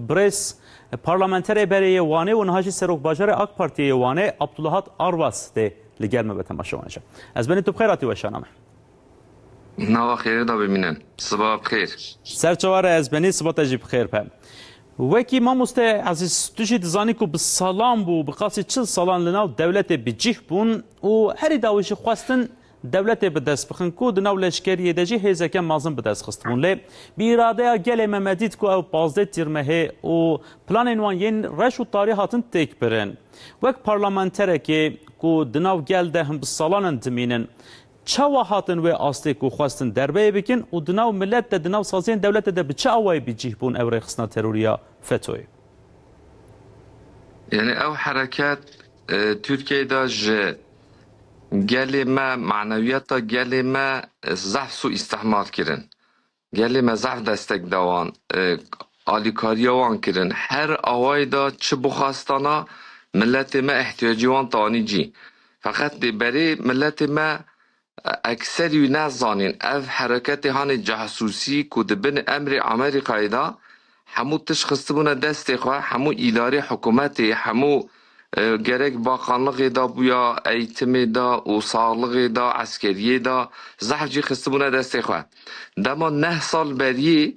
برس پارلمانتر بری وانه و نهاجی سروک باجر اک پارتی وانه عبداللهات آرواس ده لگرمه به تماشا وانجا از بین تو بخیراتی و شانمه نوا خیر دا ببینن صبح بخیر سرچوار از بینی صبح تجیب خیر پم وکی ما مسته عزیز توشید زانی کو به سلام بو بقاسی چل سالان لناو دولت بجیح بون و هری داویش خواستن دولت به دست بخن کو د نو لشکری دجی هیزکم مازن به دست خستون لی بیراده گل ممدید کو او 15 تیرمه او پلان انوان ین رش و تاریخاتن تک برن وک پارلمانتره که کو د نو گل ده هم سالان دمینن چوا هاتن و آسته کو خواستن دربه بکن و د نو ملت د نو سازین دولت ده به چه اوای بجیح بون او رخصنا تروریا فتوی یعنی او حرکت ترکیه دا گلی ما معنویت گلی ما ضعف سو استعمال کردن گلی ما ضعف دستک دوان آلیکاری وان کردن هر آوای دا چه بخواستانا ملت ما احتیاجی وان تانی جی فقط برای ملت ما اکثری نزانین اف حرکت هان جاسوسی که دبن امر امریکایی دا همو تشخص بونه دست خواه همو اداره حکومتی همو gerek bakanlığı da bu ya eğitimi da o sağlığı da askeriye da zahfci xistibuna destek xwe dema 9 sal beriye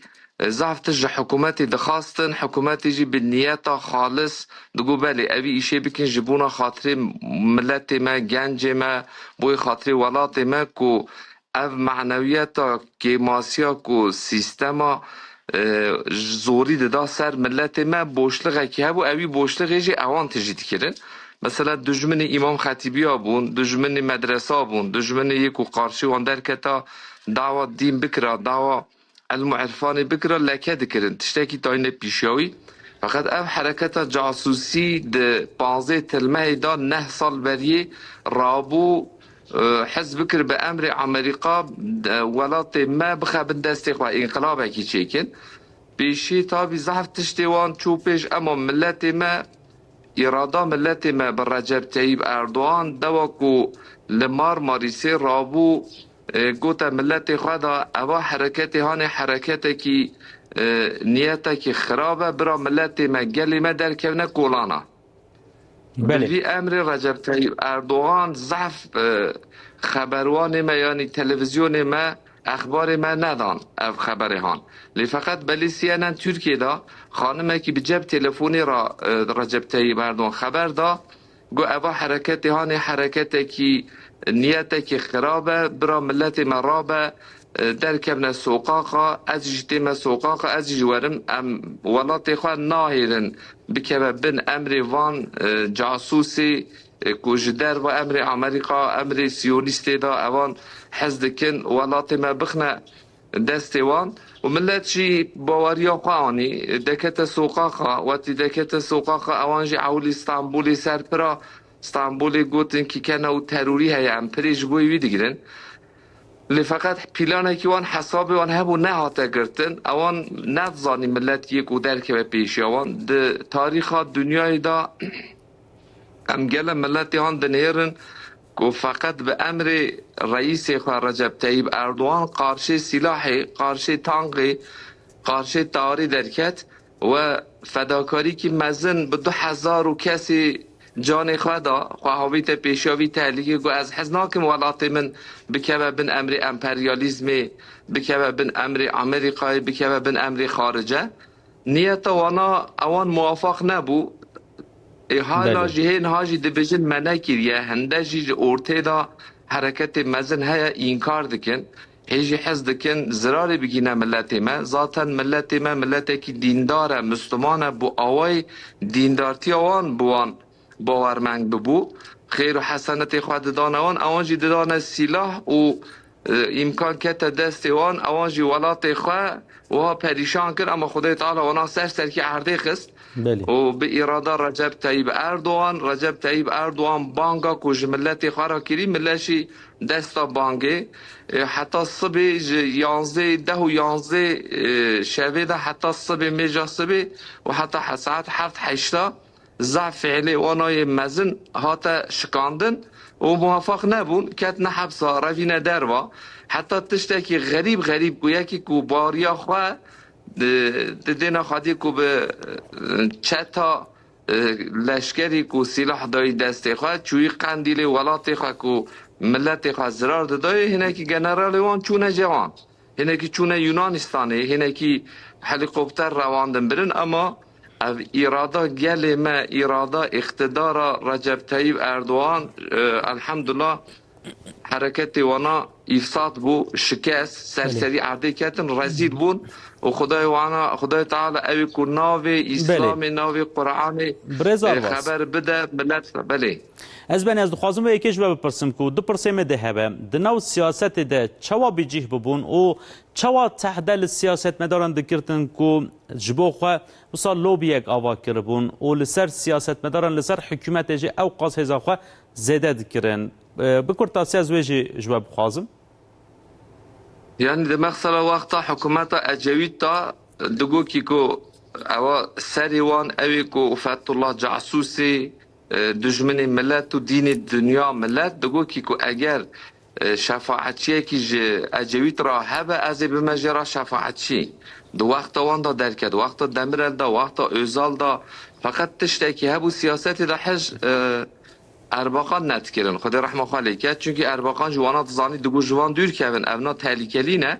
zahf tij hükümeti dixastin hükümeti jî bi niyeta xalis digo belê evî îşê bikin ji bona xatirê milletê me gencê me boî xatirê welatê me ku ev maneviyeta kêmasiya ku sîstema زوری دا سر ملت ما بوشلغه که هبو اوی بوشلغه جی اوان تجید کرن مثلا دجمن امام خطیبی ها بون دجمن مدرسه ها بون دجمن یکو قارشی وان درکتا دعوه دین بکرا دعوه المعرفان بکرا لکه دکرن تشتاکی تاین پیشیاوی فقط او حرکت جاسوسی ده 15 تلمه دا 9 سال بریه رابو حزب بكر بأمر أمريكا ولات ما بخابن دستي خوا انقلاب اكي چيكن بيشي تابي زحف تشتيوان چوبش اما ملت ما إرادة ملت ما بالرجب طيب أردوان دواكو لمار ماريسي رابو قوتا ملت خوا دا اوا حركتي هاني حركتي كي نيتك خرابة برا ملت ما قالي ما در كونا كولانا بلی امر رجب طیب اردوغان ضعف خبروان ما یعنی تلویزیون ما اخبار ما ندان اف خبر هان لی فقط بلی CNN ترکیه دا خانمه که بجب تلفونی را رجب طیب اردوغان خبر دا گو اوا حرکت هان حرکت کی نیت کی خرابه برا ملت مرابه در کبن سوقاقا از جتیم سوقاقا از جوارم ام ولات خواه ناهیرن بکبه بن امر وان جاسوسی کوجدر و امر امریکا امر سیونیستی دا اوان حزدکن ولات ما بخنه دست وان و ملت چی باوریا خوانی دکت سوقاقا وقتی دکت سوقاقا اوان جی عولی استانبولی سرپرا استانبولی گوتن که کنه و تروری های ام پریش بوی ویدگیرن لی فقط پیلانه که وان حساب وان هبو نهاته گرتن اوان نفزانی ملت یک و درک به پیشی وان ده تاریخ دنیای دا امگل ملت هان دنیرن که فقط به امر رئیس خواه رجب طیب اردوان قارشه سلاحی قارشه تانقی قارشه تاری درکت و فداکاری که مزن به 2000 کسی جان خدا خواهویت پیشاوی تحلیقی گو از حزناکم ولات من بکوه بن امر امپریالیزمی بکوه بن امر امریکایی بکوه بن امر خارجه نیت وانا اوان موافق نبو حالا جهین هاجی دبیجن منع کریه هنده جی ارته دا حرکت مزن های اینکار دکن هیجی حز دکن زراری بگینه ملت ما ذاتا ملت ما ملت که دینداره مسلمانه بو آوای دیندارتی آوان بوان باورمند ببو خیر و حسنت خود دانوان اوانجی دادن سلاح و امکان کت دست وان اوانجی ولات خواه و پریشان کرد اما خدای تعالی وانا سر که عرضه خست و به اراده رجب طیب اردوان بانگا کج ملت خواه را کری ملشی دستا بانگه حتی صبح 11 ده و 11 شبه ده حتی صبح میجا صبح و حتی ساعت 7 8 ضعف فعلی وانای مزن هاتا شکاندن و موافق نبون کت نحبسا روینه دروا حتی تشتکی غریب گویا که کو باریا خواه دینا خادی کو به چتا لشکری کو سلاح دای دست خواهد چوی قندیل ولات خواهد کو ملت خواهد زرار دای هنه که گنرال وان چونه جوان هنه که چونه یونانستانه هنه که هلیکوپتر رواندن برن اما اراده گل ما اراده اقتدار رجب طیب اردوان الحمدلله حرکت وانا افساد بو شکست سرسری عرضه کتن رزید بون و خدای تعالی اوی کو ناوی اسلام ناوی قرآن خبر بده ملت بله از بین از دخوازم و یکیش بپرسم که دو پرسیم ده هبه دنو سیاست ده چوا بیجیه ببون و چوا تحدل سیاست مدارن دکرتن که جبو خواه بسا لوبی یک آوا کربون و لسر سیاست مدارن لسر حکومت جی او قاس هزا خواه زیده دکرن بکر تاسی از ویجی جواب خوازم یعنی ده مخصلا وقتا حکومت اجوید تا دگو کی که او سری وان اوی که فتح الله جاسوسی دجمن ملت و دین دنیا ملت دگو کی که اگر شفاعتچیه که اجوید را هبه از بمجرا شفاعتچی دو وقت وان دا درکد وقت دمرل دا وقت اوزال دا فقط تشته که هبو سیاستی دا حج ارباقان نتکرن خدا رحمه خاله کرد چونکه ارباقان جوانات زانی دگو جوان دور کردن اونا تهلیکلی نه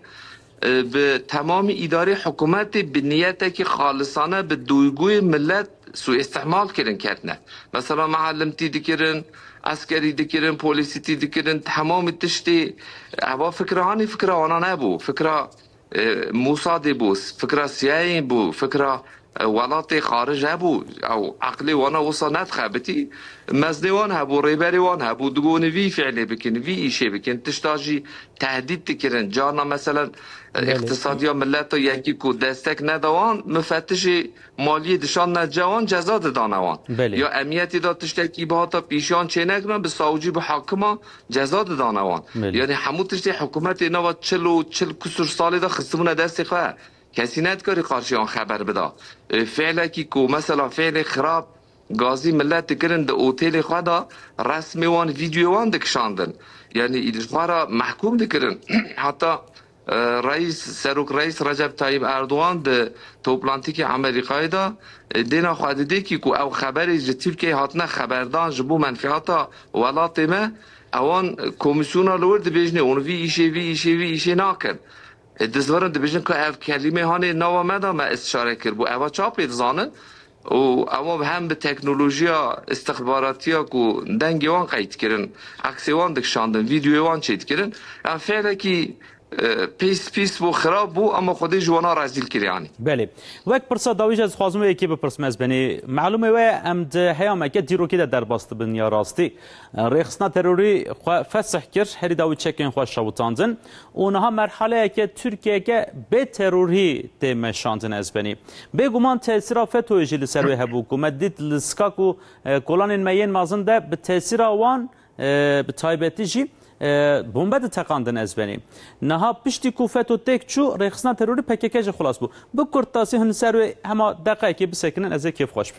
به تمام اداره حکومت به نیت که خالصانه به دویگوی ملت سو استعمال کردن کردنه مثلا معلمتی دکرن عسکری دکرن پولیسی دکرن تمام تشتی اوا فکرهانی فکره وانا نبو فکره موساد بو فکره سیایی بو فکره ولات خارج هبو او عقلی وانا وصا ندخه بتی مزنی وان هبو ریبری وان هبو دگون وی فعلی بکن وی ایشه بکن تشتاجی تهدید تکرن جانا مثلا اقتصادی ملت یکی کو دستک ندوان مفتش مالی دشان نجوان جزا دانوان یا امنیتی دا تشتکی با تا پیشان چه نکنن به ساوجی به حاکما جزا دانوان یعنی همون تشتی حکومت اینا و 40 کسر سالی دا خستمون دست خواه کسی ندکاری قارشیان خبر بدا فعلا کی کو مثلا فعل خراب گازی ملت کرن ده اوتیل خدا رسمی وان ویدیو وان دکشاندن یعنی ایدفارا محکوم دکرن حتی سروک رئیس رجب طیب اردوان ده توپلانتیک امریکایی دا دینا خواهده کی کو او خبری جتیب که هاتنه خبردان جبو منفعاتا ولات ما اوان کمیسیونا لورد بیجنه اون وی ایشه ناکن دزورن دبیجن که اف کلمه هانی نوا مدا ما استشاره کرد بو اوا چاپ زانن و اما هم به تکنولوژی استخباراتی ها کو دنگی وان قید کردن عکسی وان دکشاندن ویدیو وان چید کردن فعلا کی پیس بو خراب بو اما خودی جوانا رزیل کردی یعنی بله وقت پرسا داویج از خوازم یکی بپرسم از بنی معلومه و امد هیام اکه دیرو که در باست بن یا راستی ریخسنا تروری فسح کرد هری داوی چکین خواه شاوتاندن اونها مرحله که ترکیه که به تروری تیمشاندن از بنی بگومان تأثیر فتوی جلی سروی هبو که مدید لسکاکو کلان مین مازن ده به تأثیر آوان به تایبتی جی بومبد تقاندن از بنی نها پشتی کوفت و تک چو ریخسنا تروری پککج خلاص بو بکرد تاسی هن سروی همه دقیقی بسکنن از کیف خوش بو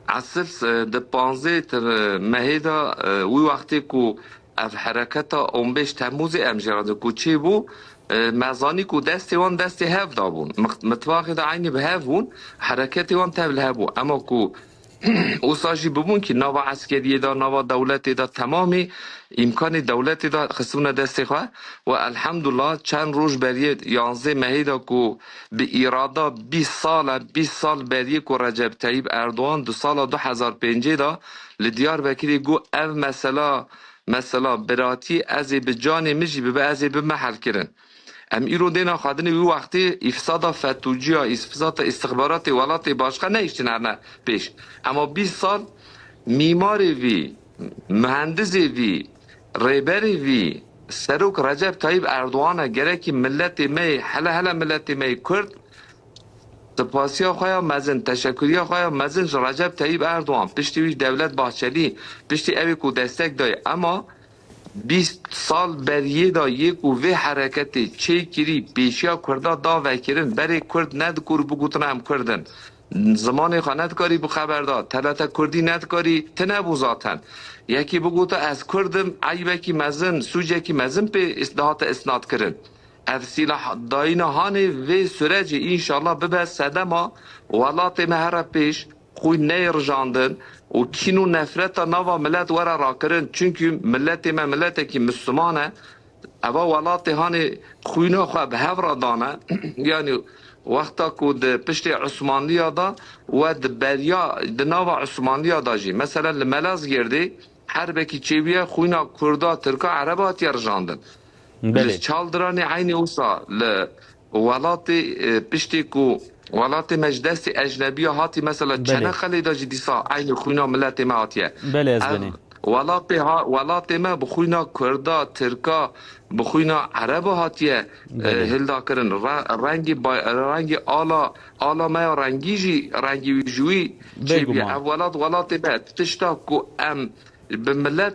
اصل ده 15 تر مهیدا وی وقتی کو اف حرکتا اونبش تموز امجراد کو چی بو مزانی کو دستی وان دستی هف دابون متواقع دا عینی به هفون حرکتی وان تبل هبو اما کو اوساجی ببون که نوا عسکری دا نوا دولتی دا تمامی امکان دولتی دا خصوصا دستی خواه و الحمدلله چند روز بریه 11 مهی دا که به ایرادا 20 سال بریه که رجب طیب اردوان 2 سال 2005 دا لدیار بکری گو او مثلا براتی از به جان مجی به از به محل کرن ام ایرو دینا خادنی وی وقتی افساد فتوجی ها افساد استخبارات ولات باشقه نیشتین نه پیش اما 20 سال میمار وی مهندس وی ریبر وی سروک رجب طیب اردوان گره که ملت می حالا ملت می کرد سپاسیا خواهی مزن تشکری خواهی مزن رجب طیب اردوان پشتی ویش دولت باحچلی پشتی اوی کو دستک دای اما 20 سال بریه دا یک و وی حرکتی چه کری پیشیا کردا دا وکرن بری کرد ندکور بگوتن هم کردن زمان خواه ندکاری بو خبر دا تلتا کردی ندکاری تنبو ذاتن یکی بگوتا از کردم عیبه کی مزن سوجه کی مزن پی اصلاحات اسناد کرن اف سلاح داین هانی و سرج انشالله ببه سدما ولات مهر پیش خوی نیرجاندن و کینو نفرت نوا ملت ورا راکرن چونکه ملت ما ملت کی مسلمانه اوا ولات هانی خوینا خو به هفر دانه یعنی وقتا کو د پشت عثمانیه دا و د بریا د نوا عثمانیه دا جی مثلا لملاز گردی حرب کی چویه خوینا کردا ترکا عربات یرجاندن بله چالدرانی عینی اوسا ل ولات پشتی کو ولات مجلس اجنبی هاتی مثلا چنه خلی دا جدیسا عین خوینا ملت ما هاتیه بله از بنی ولات ما بخوینا کردا ترکا بخوینا عرب هاتیه هلدا کرن رنگی آلا ما رنگی جوی چی بیا اولاد ولات ما تشتا کو ام بملت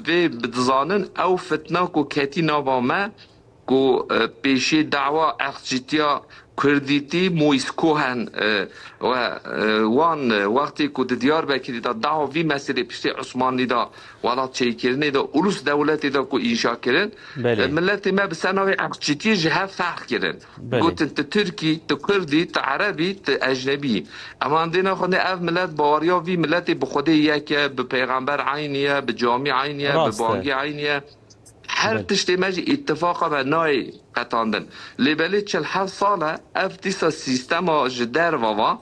و بتزانن او فتنا کو کتی ناوا ما کو پیشی دعوا اخجیتیا کردیتی مویسکو هن و وان وقتی که دیار بکری دا دعوا وی مسئله پیشتی عثمانی دا ولات چی کرنه دا اولوس دولتی دا که اینشا کرن ملت ما بسناوی اخجیتی جهه فرق کرن گوتن تا ترکی تا کردی تا عربی تا اجنبی اما اندینا خونده اف ملت باوریا وی ملت بخوده یکه به پیغمبر عینیه به جامع عینیه به بانگی عینیه هر تشتی مجی اتفاقا به نای قطاندن لیبلی 47 ساله اف دیسا سیستما جدر واوا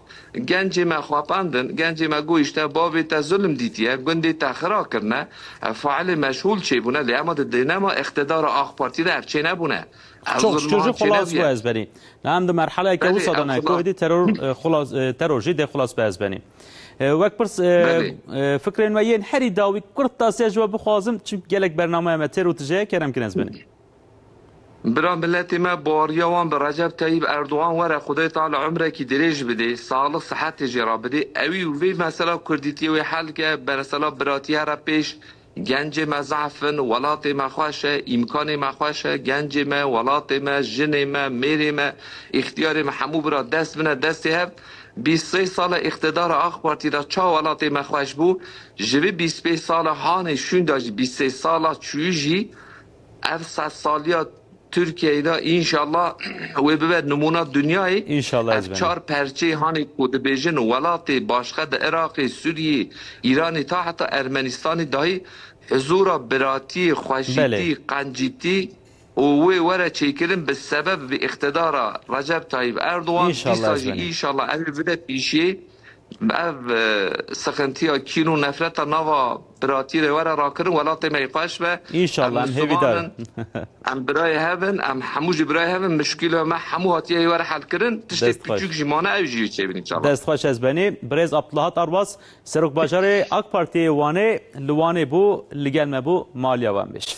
گنج ما خواباندن گنج ما گویشته بابی تا ظلم دیتیه گندی تا خرا کرنه فعل مشهول چی بونه لی اما دینما اقتدار آخ پارتی ده افچه نبونه چوجو خلاص بو از بنی نام ده مرحله که او سادانه که ترور جی ده خلاص بو از بنی وقت پرس فکرین و یین هری داوی کرد تاسیه جواب بخوازم چون گلک برنامه ما تر و تجاه کرم کنز بنی برا ملت ما باریوان به رجب طیب اردوغان وره خدای تعالی عمره کی دریج بده سالق صحت جرا بده اوی وی مثلا کردیتی و حل که برسلا براتی هر پیش گنج ما ضعفن ولات ما خوشه امکان ما خوشه گنج ما ولات ما جن ما میر ما اختیار ما همو برا دست بنا دست هفت 23 سال اقتدار آخ پارتی دا چا ولات ما خوش بو جوی 25 سال هانه شون داشت 23 سال چویجی اف 100 سالیات ترکیه دا انشالله و ببرد نمونه دنیای انشالله از 4 پرچه هانی کود بیجن ولات باشقه دا عراق سوریه ایران تا حتی ارمنستان دایی حضور براتی خوشیتی قنجیتی و وره چیکرن به سبب اقتدار رجب طیب اردوان انشالله اوی بده پیشی اف سخنتی ها کینو نفرت نوا براتی رو وره را کرن ولات میقاش به انشالله هم هیوی دارن ام برای هفن ام هموج برای هفن مشکل ما همو هاتیه وره حل کرن تشتی پیچوک جیمانه او جیوی چه بین انشالله دست خوش از بنی برز عبدالله تارواز سرک باجار اک پارتی وانه لوانه بو لگل مبو مالیا وان بش